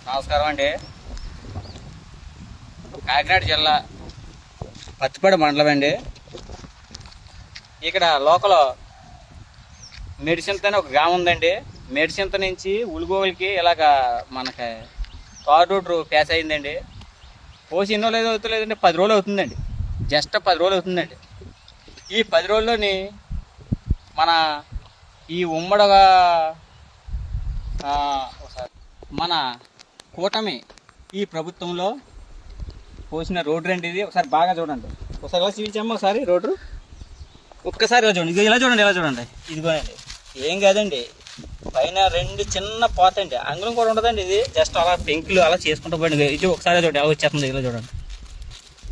నమస్కారం అండి. కాకినాడ జిల్లా పత్తిపాడు మండలం అండి. ఇక్కడ లోకల్ మెడిసింత అని ఒక గ్రామం ఉందండి. మెడిసింత నుంచి ఉలుగోలకి ఇలాగ మనకి తార్ రోడ్డు ప్యాస్ అయిందండి. పోసి ఎన్నో లేదో అవుతలేదండి, 10 రోజులు అవుతుందండి. జస్ట్ 10 రోజులు అవుతుందండి. ఈ 10 రోజుల్లోని మన ఈ ఉమ్మడిగా మన కూటమి ఈ ప్రభుత్వంలో పోసిన రోడ్డు రండి. ఇది ఒకసారి బాగా చూడండి. ఒకసారి ఇలా చూపించాము. ఒకసారి రోడ్డు ఒక్కసారి ఇలా చూడండి. ఇలా చూడండి, ఇలా చూడండి. ఇదిగోనండి, ఏం కాదండి. పైన 2 చిన్న పోత అండి, అంగుళం కూడా ఉండదండి. ఇది జస్ట్ అలా పెంకులు అలా చేసుకుంటూ పోయింది. ఇది ఒకసారి చూడండి, అలా వచ్చేస్తుంది. ఇలా చూడండి.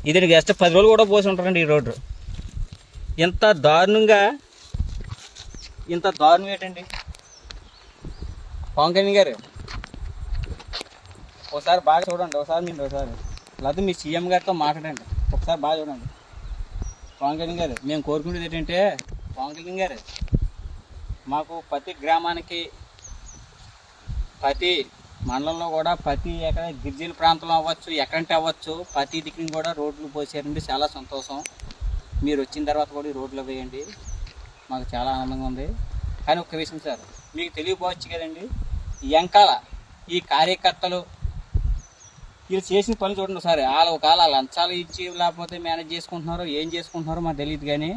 ఇది జస్ట్ 10 రోజులు కూడా పోసి ఉంటారండి ఈ రోడ్డు. ఇంత దారుణంగా, ఇంత దారుణం ఏంటండి పవన్ కళ్యాణ్ గారు? ఒకసారి బాగా చూడండి. ఒకసారి లేకపోతే మీ సీఎం గారితో మాట్లాడండి. ఒకసారి బాగా చూడండి. పవన్ కళ్యాణ్ గారు, మేము కోరుకునేది ఏంటంటే, పవన్ కళ్యాణ్ గారు మాకు ప్రతి గ్రామానికి, ప్రతి మండలంలో కూడా, ప్రతి ఎక్కడ గిరిజన ప్రాంతంలో అవ్వచ్చు, ఎక్కడంటే అవ్వచ్చు, ప్రతి దిక్కుని కూడా రోడ్లు పోసారండి. చాలా సంతోషం. మీరు వచ్చిన తర్వాత కూడా ఈ రోడ్లు వేయండి, మాకు చాలా ఆనందంగా ఉంది. కానీ ఒక్క విషయం సార్, మీకు తెలియపోవచ్చు కదండి, వెంకాల ఈ కార్యకర్తలు వీళ్ళు చేసిన పని చూడండి సార్. వాళ్ళ లంచాలు ఇచ్చి లేకపోతే మేనేజ్ చేసుకుంటున్నారో ఏం చేసుకుంటున్నారో మాకు తెలియదు. కానీ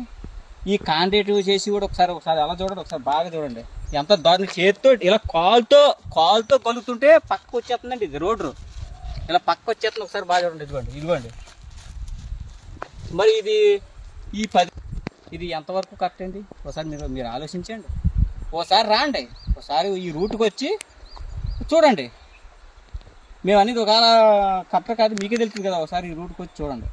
ఈ కాంట్రాక్టివ్ చేసి కూడా ఒకసారి అలా చూడండి. ఒకసారి బాగా చూడండి. ఎంత దారుణం, చేతితో ఇలా కాలుతో కలుగుతుంటే పక్కకు వచ్చేస్తుందండి. ఇది రోడ్డు ఇలా పక్కకు వచ్చేస్తుంది. ఒకసారి బాగా చూడండి. ఇదిగోండి. మరి ఇది ఎంతవరకు కరెక్ట్ అండి? ఒకసారి మీరు ఆలోచించండి. ఒకసారి రాండి, ఒకసారి ఈ రూట్కి వచ్చి చూడండి. మేము అనేది ఒకవేళ కరెక్ట్ కాదు మీకే తెలుస్తుంది కదా. ఒకసారి ఈ రూట్కి వచ్చి చూడండి.